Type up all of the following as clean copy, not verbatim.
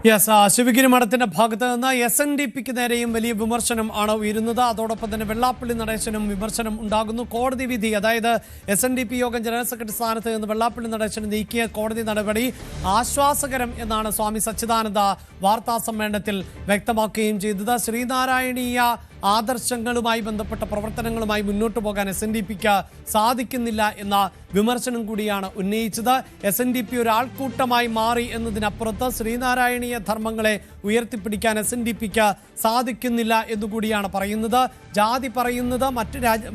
Yes, Sivagiri മഠത്തിന്റെ ഭാഗത്ത് നിന്ന് SNDPക്ക് നേരെയും വലിയ വിമർശനം ആണ് ഉയരുന്നത്. അതോടൊപ്പം തന്നെ വെള്ളാപ്പള്ളി നടേശനും വിമർശനം ഉണ്ടാകുന്നു. കോടതി വിധി, അതായത് SNDP യോഗം ജനറൽ സെക്രട്ടറി സ്ഥാനത്ത് നിന്ന് വെള്ളാപ്പള്ളി നടേശനെ നീക്കിയ കോടതി നടപടി ആശ്വാസകരം എന്നാണ് സ്വാമി സച്ചിദാനന്ദ വാർത്താ സമ്മേളനത്തിൽ വ്യക്തമാക്കുകയും ചെയ്തത്. ശ്രീനാരായണീയ ആദർശങ്ങളുമായി ബന്ധപ്പെട്ട പ്രവർത്തനങ്ങളുമായി മുന്നോട്ട് പോകാൻ SNDPക്ക് സാധിക്കുന്നില്ല എന്ന വിമർശനം കൂടിയാണ് ഉന്നയിച്ചത്. SNDP ഒരു ആൾക്കൂട്ടമായി മാറി എന്നതിനപ്പുറത്ത് ശ്രീനാരായണീയ ധർമ്മങ്ങളെ ഉയർത്തിപ്പിടിക്കാൻ SNDPക്ക് സാധിക്കുന്നില്ല എന്നുകൂടിയാണ് പറയുന്നത്. ജാതി പറയുന്നത്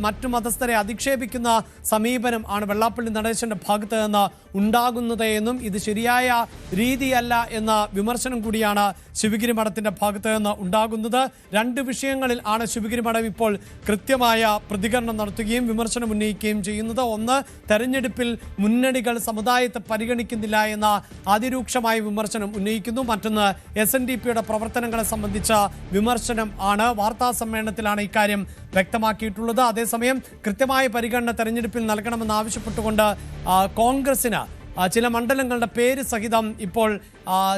മറ്റു മതസ്ഥരെ അധിക്ഷേപിക്കുന്ന സമീപനം ആണ് വെള്ളാപ്പള്ളി നടേശന്റെ ഭാഗത്ത് നിന്ന് ഉണ്ടാകുന്നത് എന്നും ഇത് ശരിയായ രീതിയല്ല എന്ന വിമർശനം കൂടിയാണ് ശിവഗിരി മഠത്തിന്റെ ഭാഗത്ത് നിന്ന് ഉണ്ടാകുന്നത്. രണ്ട് വിഷയങ്ങളിൽ ആണ് ശിവഗിരി മഠം ഇപ്പോൾ കൃത്യമായ പ്രതികരണം നടത്തുകയും വിമർശനം ഉന്നയിക്കുകയും ചെയ്യുന്നത്. ഒന്ന്, തെരഞ്ഞെടുപ്പിൽ മുന്നണികൾ സമുദായത്തെ പരിഗണിക്കുന്നില്ല എന്ന അതിരൂക്ഷമായ വിമർശനം ഉന്നയിക്കുന്നു. മറ്റൊന്ന്, SNDPയുടെ പ്രവർത്തനങ്ങളെ സംബന്ധിച്ച വിമർശനം ആണ്. വാർത്താ സമ്മേളനത്തിലാണ് ഇക്കാര്യം വ്യക്തമാക്കിയിട്ടുള്ളത്. അതേസമയം കൃത്യമായ പരിഗണന തെരഞ്ഞെടുപ്പിൽ നൽകണമെന്ന് ആവശ്യപ്പെട്ടുകൊണ്ട് കോൺഗ്രസിന് ചില മണ്ഡലങ്ങളുടെ പേര് സഹിതം ഇപ്പോൾ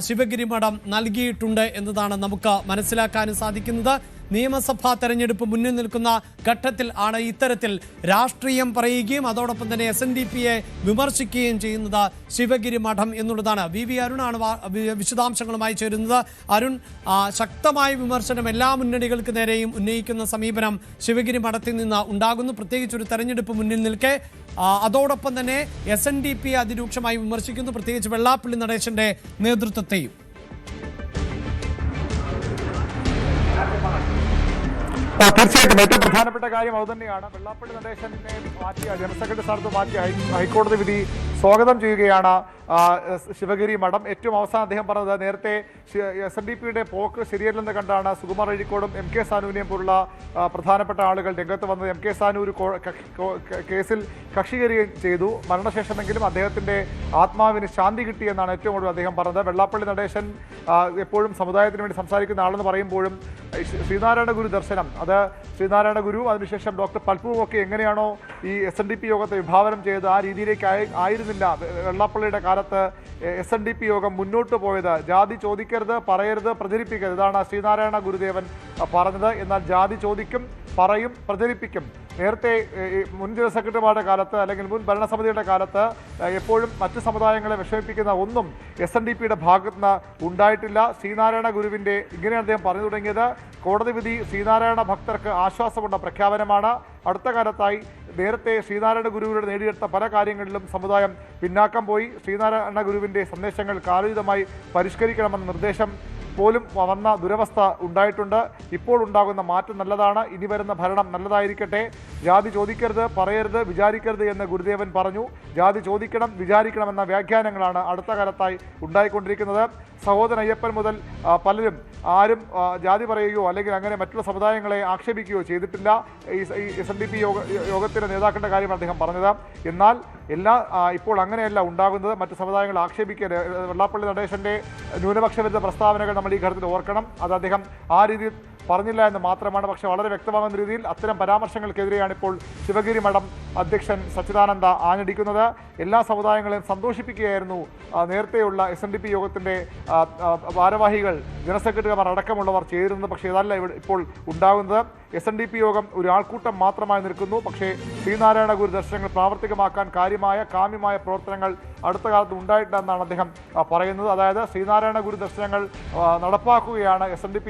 ശിവഗിരി മഠം നൽകിയിട്ടുണ്ട് എന്നതാണ് നമുക്ക് മനസ്സിലാക്കാനും സാധിക്കുന്നത്. നിയമസഭാ തെരഞ്ഞെടുപ്പ് മുന്നിൽ നിൽക്കുന്ന ഘട്ടത്തിൽ ആണ് ഇത്തരത്തിൽ രാഷ്ട്രീയം പറയുകയും അതോടൊപ്പം തന്നെ SNDPയെ വിമർശിക്കുകയും ചെയ്യുന്നത് ശിവഗിരി മഠം എന്നുള്ളതാണ്. VV അരുണാണ് വിശദാംശങ്ങളുമായി ചേരുന്നത്. അരുൺ, ശക്തമായ വിമർശനം എല്ലാ മുന്നണികൾക്ക് നേരെയും ഉന്നയിക്കുന്ന സമീപനം ശിവഗിരി മഠത്തിൽ നിന്ന് ഉണ്ടാകുന്നു, പ്രത്യേകിച്ച് ഒരു തെരഞ്ഞെടുപ്പ് മുന്നിൽ നിൽക്കെ. അതോടൊപ്പം തന്നെ SNDPയെ അതിരൂക്ഷമായി വിമർശിക്കുന്നു, പ്രത്യേകിച്ച് വെള്ളാപ്പള്ളി നടേശന്റെ നേതൃത്വത്തെയും. തീർച്ചയായിട്ടും ഏറ്റവും പ്രധാനപ്പെട്ട കാര്യം അതുതന്നെയാണ്. വെള്ളാപ്പള്ളി നടേശനെ മാറ്റിയ ജനറൽ സെക്രട്ടറി സ്ഥാനത്ത് മാറ്റിയ ഹൈക്കോടതി വിധി സ്വാഗതം ചെയ്യുകയാണ് ശിവഗിരി മഠം. ഏറ്റവും അവസാനം അദ്ദേഹം പറഞ്ഞത്, നേരത്തെ SNDPയുടെ പോക്ക് ശരിയല്ലെന്ന് കണ്ടാണ് സുകുമാർ അഴീക്കോടും MK സാനുവിനെയും പോലുള്ള പ്രധാനപ്പെട്ട ആളുകൾ രംഗത്ത് വന്നത്. MK സാനു ഒരു കേസിൽ കക്ഷികേറുകയും ചെയ്തു. മരണശേഷമെങ്കിലും അദ്ദേഹത്തിന്റെ ആത്മാവിന് ശാന്തി കിട്ടിയെന്നാണ് ഏറ്റവും കൂടുതൽ അദ്ദേഹം പറഞ്ഞത്. വെള്ളാപ്പള്ളി നടേശൻ എപ്പോഴും സമുദായത്തിന് വേണ്ടി സംസാരിക്കുന്ന ആളെന്ന് പറയുമ്പോഴും ശ്രീനാരായണ ഗുരു ദർശനം, അത് ശ്രീനാരായണ ഗുരു അതിനുശേഷം ഡോക്ടർ പൽപ്പുവും ഒക്കെ എങ്ങനെയാണോ ഈ SNDP യോഗത്തെ വിഭാവനം ചെയ്ത് ആ രീതിയിലേക്ക് ആയിരുന്നില്ല വെള്ളാപ്പള്ളിയുടെ കാലത്ത് SNDP യോഗം മുന്നോട്ട് പോയത്. ജാതി ചോദിക്കരുത്, പറയരുത്, പ്രചരിപ്പിക്കരുത്, ഇതാണ് ശ്രീനാരായണ ഗുരുദേവൻ പറഞ്ഞത്. എന്നാൽ ജാതി ചോദിക്കും, പറയും, പ്രചരിപ്പിക്കും. നേരത്തെ മുൻ ജനറൽ സെക്രട്ടറിമാരുടെ കാലത്ത് അല്ലെങ്കിൽ മുൻ ഭരണസമിതിയുടെ കാലത്ത് എപ്പോഴും മറ്റ് സമുദായങ്ങളെ വിഷമിപ്പിക്കുന്ന ഒന്നും SNDPയുടെ ഭാഗത്ത് നിന്ന് ഉണ്ടായിട്ടില്ല. ശ്രീനാരായണ ഗുരുവിൻ്റെ ഇങ്ങനെയാണ് അദ്ദേഹം പറഞ്ഞു തുടങ്ങിയത്. കോടതി വിധി ശ്രീനാരായണ ഭക്തർക്ക് ആശ്വാസമുള്ള പ്രഖ്യാപനമാണ്. അടുത്ത കാലത്തായി നേരത്തെ ശ്രീനാരായണ ഗുരുവിലൂടെ നേടിയെടുത്ത പല കാര്യങ്ങളിലും സമുദായം പിന്നാക്കം പോയി. ശ്രീനാരായണ ഗുരുവിൻ്റെ സന്ദേശങ്ങൾ കാലോചിതമായി പരിഷ്കരിക്കണമെന്ന നിർദ്ദേശം പോലും വന്ന ദുരവസ്ഥ ഉണ്ടായിട്ടുണ്ട്. ഇപ്പോൾ ഉണ്ടാകുന്ന മാറ്റം നല്ലതാണ്. ഇനി വരുന്ന ഭരണം നല്ലതായിരിക്കട്ടെ. ജാതി ചോദിക്കരുത്, പറയരുത്, വിചാരിക്കരുത് എന്ന് ഗുരുദേവൻ പറഞ്ഞു. ജാതി ചോദിക്കണം, വിചാരിക്കണമെന്ന വ്യാഖ്യാനങ്ങളാണ് അടുത്ത കാലത്തായി ഉണ്ടായിക്കൊണ്ടിരിക്കുന്നത്. സഹോദരൻ അയ്യപ്പൻ മുതൽ പലരും ആരും ജാതി പറയുകയോ അല്ലെങ്കിൽ അങ്ങനെ മറ്റുള്ള സമുദായങ്ങളെ ആക്ഷേപിക്കുകയോ ചെയ്തിട്ടില്ല. ഈ SNDP യോഗത്തിൻ്റെ നേതാക്കളുടെ കാര്യമാണ് അദ്ദേഹം പറഞ്ഞത്. എന്നാൽ ഇപ്പോൾ അങ്ങനെയല്ല ഉണ്ടാകുന്നത്. മറ്റ് സമുദായങ്ങളെ ആക്ഷേപിക്കുക, വെള്ളാപ്പള്ളി നടേശൻ്റെ ന്യൂനപക്ഷ വിരുദ്ധ പ്രസ്താവനകൾ നമ്മൾ ഈ ഘട്ടത്തിൽ ഓർക്കണം. അത് അദ്ദേഹം ആ രീതിയിൽ പറഞ്ഞില്ല എന്ന് മാത്രമാണ്. പക്ഷേ വളരെ വ്യക്തമാകുന്ന രീതിയിൽ അത്തരം പരാമർശങ്ങൾക്കെതിരെയാണ് ഇപ്പോൾ ശിവഗിരി മഠം അധ്യക്ഷൻ സച്ചിദാനന്ദ ആഞ്ഞടിക്കുന്നത്. എല്ലാ സമുദായങ്ങളെയും സന്തോഷിപ്പിക്കുകയായിരുന്നു നേരത്തെയുള്ള SNDP യോഗത്തിൻ്റെ ഭാരവാഹികൾ, ജനറൽ സെക്രട്ടറിമാർ അടക്കമുള്ളവർ ചേരുന്നത്. പക്ഷേ ഇതല്ല ഇപ്പോൾ ഉണ്ടാകുന്നത്. SNDP യോഗം ഒരു ആൾക്കൂട്ടം മാത്രമായി നിൽക്കുന്നു. പക്ഷേ ശ്രീനാരായണ ഗുരു ദർശനങ്ങൾ പ്രാവർത്തികമാക്കാൻ കാമ്യമായ പ്രവർത്തനങ്ങൾ അടുത്ത കാലത്ത് ഉണ്ടായിട്ടില്ലെന്നാണ് അദ്ദേഹം പറയുന്നത്. അതായത് ശ്രീനാരായണ ഗുരു ദർശനങ്ങൾ നടപ്പാക്കുകയാണ് SNDP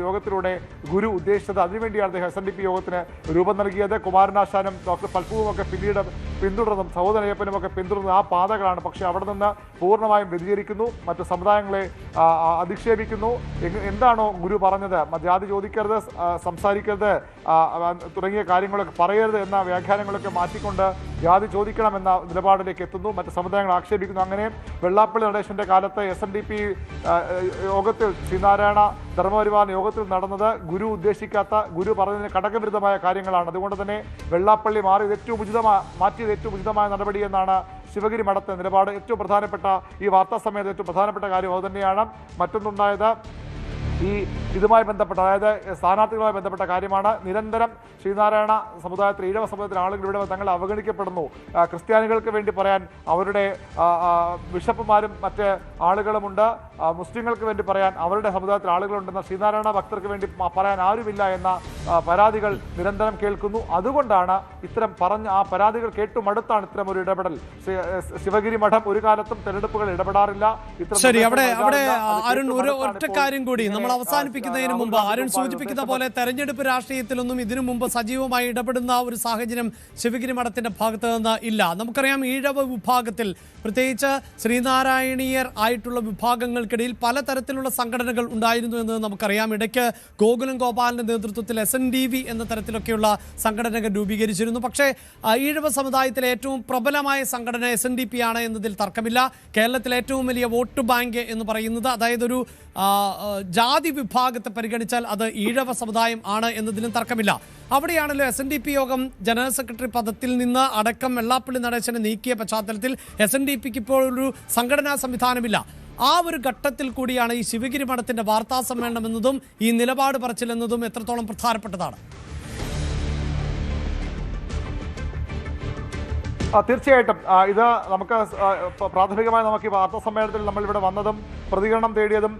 യോഗത്തിലൂടെ ഗുരു ഉദ്ദേശിച്ചത്. അതിനുവേണ്ടിയാണ് അദ്ദേഹം SNDP യോഗത്തിന് രൂപം നൽകിയത്. കുമാരനാശാനും ഡോക്ടർ പൽപ്പുവും ഒക്കെ പിന്നീട് പിന്തുടർന്നും സഹോദരൻ അയ്യപ്പനും ഒക്കെ പിന്തുടർന്ന ആ പാതകളാണ്. പക്ഷേ അവിടെ നിന്ന് പൂർണ്ണമായും വ്യതിചരിക്കുന്നു, മറ്റു സമുദായങ്ങളെ അധിക്ഷേപിക്കുന്നു. എന്താണോ ഗുരു പറഞ്ഞത്, ജാതി ചോദിക്കരുത്, സംസാരിക്കരുത് തുടങ്ങിയ കാര്യങ്ങളൊക്കെ പറയരുത് എന്ന വ്യാഖ്യാനങ്ങളൊക്കെ മാറ്റിക്കൊണ്ട് ജാതി ചോദിക്കണമെന്ന നിലപാടിലേക്ക് എത്തുന്നു, മറ്റ് സമുദായങ്ങൾ ആക്ഷേപിക്കുന്നു. അങ്ങനെ വെള്ളാപ്പള്ളി നടേശൻ്റെ കാലത്ത് SNDP യോഗത്തിൽ ശ്രീനാരായണ ധർമ്മപരിപാലന യോഗത്തിൽ നടന്നത് ഗുരു ഉദ്ദേശിക്കാത്ത, ഗുരു പറഞ്ഞതിന് ഘടകവിരുദ്ധമായ കാര്യങ്ങളാണ്. അതുകൊണ്ട് തന്നെ വെള്ളാപ്പള്ളി മാറ്റിയത് ഏറ്റവും ഉചിതമായ നടപടി എന്നാണ് ശിവഗിരി മഠത്തെ നിലപാട്. ഏറ്റവും പ്രധാനപ്പെട്ട ഈ വാർത്താ സമ്മേളനത്തിൽ ഏറ്റവും പ്രധാനപ്പെട്ട കാര്യം അതുതന്നെയാണ്. മറ്റൊന്നുണ്ടായത് ഇതുമായി ബന്ധപ്പെട്ട, അതായത് സ്ഥാനാർത്ഥികളുമായി ബന്ധപ്പെട്ട കാര്യമാണ്. നിരന്തരം ശ്രീനാരായണ സമുദായത്തിൽ, ഈഴവ സമുദായത്തിലെ ആളുകൾ ഇവിടെ തങ്ങൾ അവഗണിക്കപ്പെടുന്നു. ക്രിസ്ത്യാനികൾക്ക് വേണ്ടി പറയാൻ അവരുടെ ബിഷപ്പുമാരും മറ്റ് ആളുകളുമുണ്ട്, മുസ്ലിങ്ങൾക്ക് വേണ്ടി പറയാൻ അവരുടെ സമുദായത്തിൽ ആളുകളുണ്ടെന്ന, ശ്രീനാരായണ ഭക്തർക്ക് വേണ്ടി പറയാൻ ആരുമില്ല എന്ന പരാതികൾ നിരന്തരം കേൾക്കുന്നു. അതുകൊണ്ടാണ് ഇത്തരം ആ പരാതികൾ കേട്ടുമടുത്താണ് ഇത്തരം ഒരു ഇടപെടൽ. ശിവഗിരി മഠം ഒരു കാലത്തും തെരഞ്ഞെടുപ്പുകൾ ഇടപെടാറില്ല. ശരി, അവിടെ അരുൺ ഒറ്റ കാര്യം കൂടി നമ്മൾ അവസാനിപ്പിക്കുന്നതിന് മുമ്പ്, അരുൺ സൂചിപ്പിക്കുന്ന പോലെ തെരഞ്ഞെടുപ്പ് രാഷ്ട്രീയത്തിലൊന്നും ഇതിനു മുമ്പ് സജീവമായി ഇടപെടുന്ന ഒരു സാഹചര്യം ശിവഗിരി മഠത്തിന്റെ ഭാഗത്ത് നിന്ന് ഇല്ല. നമുക്കറിയാം, ഈഴവ വിഭാഗത്തിൽ പ്രത്യേകിച്ച് ശ്രീനാരായണീയർ ആയിട്ടുള്ള വിഭാഗങ്ങൾക്കിടയിൽ പലതരത്തിലുള്ള സംഘടനകൾ ഉണ്ടായിരുന്നു എന്ന് നമുക്കറിയാം. ഇടയ്ക്ക് ഗോകുലം ഗോപാലിന്റെ നേതൃത്വത്തിൽ SNDV എന്ന തരത്തിലൊക്കെയുള്ള സംഘടനകൾ രൂപീകരിച്ചിരുന്നു. പക്ഷേ ഈഴവ സമുദായത്തിലെ ഏറ്റവും പ്രബലമായ സംഘടന SNDP ആണ് എന്നതിൽ തർക്കമില്ല. കേരളത്തിലെ ഏറ്റവും വലിയ വോട്ട് ബാങ്ക് എന്ന് പറയുന്നത്, അതായത് ഒരു ജാതി വിഭാഗത്തെ പരിഗണിച്ചാൽ അത് ഈഴവ സമുദായം ആണ് എന്നതിലും തർക്കമില്ല. അവിടെയാണല്ലോ SNDP യോഗം ജനറൽ സെക്രട്ടറി പദത്തിൽ നിന്ന് അടക്കം വെള്ളാപ്പള്ളി നടേശനെ നീക്കിയ പശ്ചാത്തലത്തിൽ SNDPക്ക് ഇപ്പോൾ ഒരു സംഘടനാ സംവിധാനമില്ല. ആ ഒരു ഘട്ടത്തിൽ കൂടിയാണ് ഈ ശിവഗിരി മഠത്തിന്റെ വാർത്താ സമ്മേളനം എന്നതും ഈ നിലപാട് പറച്ചിലെന്നതും എത്രത്തോളം പ്രധാനപ്പെട്ടതാണ്. തീർച്ചയായിട്ടും ഇത് നമുക്ക് പ്രാഥമികമായി നമുക്ക് ഈ വാർത്താ സമ്മേളനത്തിൽ നമ്മൾ ഇവിടെ വന്നതും പ്രതികരണം തേടിയതും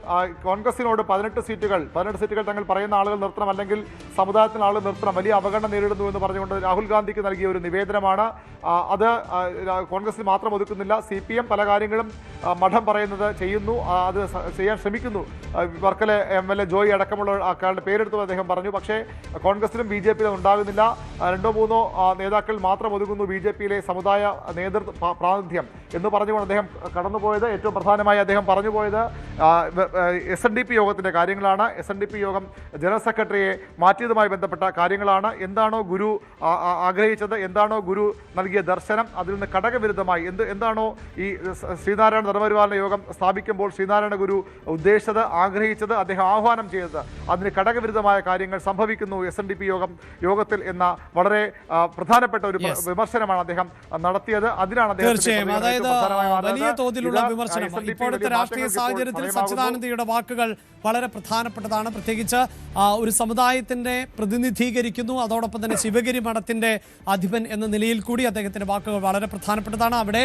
കോൺഗ്രസിനോട് 18 സീറ്റുകൾ തങ്ങൾ പറയുന്ന ആളുകൾ നിർത്തണം, അല്ലെങ്കിൽ സമുദായത്തിന് ആളുകൾ നിർത്തണം, വലിയ അവഗണന നേരിടുന്നു എന്ന് പറഞ്ഞുകൊണ്ട് രാഹുൽ ഗാന്ധിക്ക് നൽകിയ ഒരു നിവേദനമാണ്. അത് കോൺഗ്രസിൽ മാത്രം ഒതുക്കുന്നില്ല. CPM പല കാര്യങ്ങളും മഠം പറയുന്നത് ചെയ്യുന്നു, അത് ചെയ്യാൻ ശ്രമിക്കുന്നു. വർക്കലെ MLA ജോയി അടക്കമുള്ള ആൾക്കാരുടെ പേരെടുത്ത് അദ്ദേഹം പറഞ്ഞു. പക്ഷേ കോൺഗ്രസിലും BJPയിലും ഉണ്ടാകുന്നില്ല. 2-3 നേതാക്കൾ മാത്രം ഒതുങ്ങുന്നു BJPയിലെ സമുദായ നേതൃത്വ പ്രാതിനിധ്യം എന്ന് പറഞ്ഞുകൊണ്ട് അദ്ദേഹം കടന്നുപോയത്. ഏറ്റവും പ്രധാനമായി അദ്ദേഹം പറഞ്ഞുപോയത് SNDP യോഗത്തിൻ്റെ കാര്യങ്ങളാണ്. SNDP യോഗം ജനറൽ സെക്രട്ടറിയെ മാറ്റിയതുമായി ബന്ധപ്പെട്ട കാര്യങ്ങളാണ്. എന്താണോ ഗുരു ആഗ്രഹിച്ചത്, എന്താണോ ഗുരു നൽകിയ ദർശനം, അതിൽ നിന്ന് ഘടകവിരുദ്ധമായി എന്താണോ ഈ ശ്രീനാരായണ ധർമ്മപരിപാലന യോഗം സ്ഥാപിക്കുമ്പോൾ ശ്രീനാരായണ ഗുരു ഉദ്ദേശിച്ചത്, ആഗ്രഹിച്ചത്, അദ്ദേഹം ആഹ്വാനം ചെയ്തത്, അതിന് ഘടകവിരുദ്ധമായ കാര്യങ്ങൾ സംഭവിക്കുന്നു SNDP യോഗത്തിൽ എന്ന വളരെ പ്രധാനപ്പെട്ട ഒരു വിമർശനമാണ് അദ്ദേഹം നടത്തിയത്. അതിനാണ് തീർച്ചയായും, അതായത് വലിയ തോതിലുള്ള വിമർശനം. ഇപ്പോഴത്തെ രാഷ്ട്രീയ സാഹചര്യത്തിൽ സച്ചിദാനന്ദയുടെ വാക്കുകൾ വളരെ പ്രധാനപ്പെട്ടതാണ്. പ്രത്യേകിച്ച് ഒരു സമുദായത്തിന്റെ പ്രതിനിധീകരിക്കുന്നു, അതോടൊപ്പം തന്നെ ശിവഗിരി മഠത്തിന്റെ അധിപൻ എന്ന നിലയിൽ കൂടി അദ്ദേഹത്തിന്റെ വാക്കുകൾ വളരെ പ്രധാനപ്പെട്ടതാണ്. അവിടെ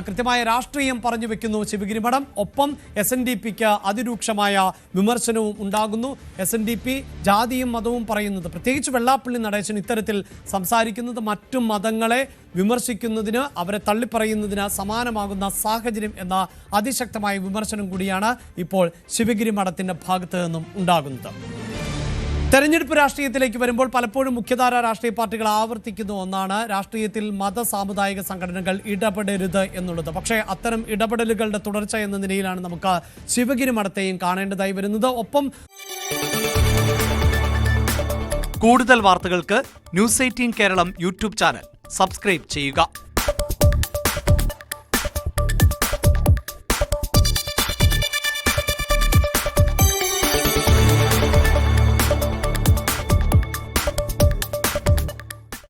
കൃത്യമായ രാഷ്ട്രീയം പറഞ്ഞു വെക്കുന്നു ശിവഗിരി മഠം. ഒപ്പം SNDPക്ക് അതിരൂക്ഷമായ വിമർശനവും ഉണ്ടാകുന്നു. SNDP ജാതിയും മതവും പറയുന്നത്, പ്രത്യേകിച്ച് വെള്ളാപ്പള്ളി നടേശൻ ഇത്തരത്തിൽ സംസാരിക്കുന്നത് മറ്റു മതങ്ങളെ വിമർശിക്കുന്നതിന്, അവരെ തള്ളിപ്പറയുന്നതിന് സമാനമാകുന്ന സാഹചര്യം എന്ന അതിശക്തമായ വിമർശനം കൂടിയാണ് ഇപ്പോൾ ശിവഗിരി മഠത്തിന്റെ ഭാഗത്ത് നിന്നും ഉണ്ടാകുന്നത്. തെരഞ്ഞെടുപ്പ് രാഷ്ട്രീയത്തിലേക്ക് വരുമ്പോൾ പലപ്പോഴും മുഖ്യധാര രാഷ്ട്രീയ പാർട്ടികൾ ആവർത്തിക്കുന്ന ഒന്നാണ് രാഷ്ട്രീയത്തിൽ മത സാമുദായിക സംഘടനകൾ ഇടപെടരുത് എന്നുള്ളത്. പക്ഷേ അത്തരം ഇടപെടലുകളുടെ തുടർച്ച എന്ന നിലയിലാണ് നമുക്ക് ശിവഗിരി മഠത്തെയും കാണേണ്ടതായി വരുന്നത്. ഒപ്പം കൂടുതൽ വാർത്തകൾക്ക് News 18 Keralam YouTube channel subscribe ചെയ്യുക.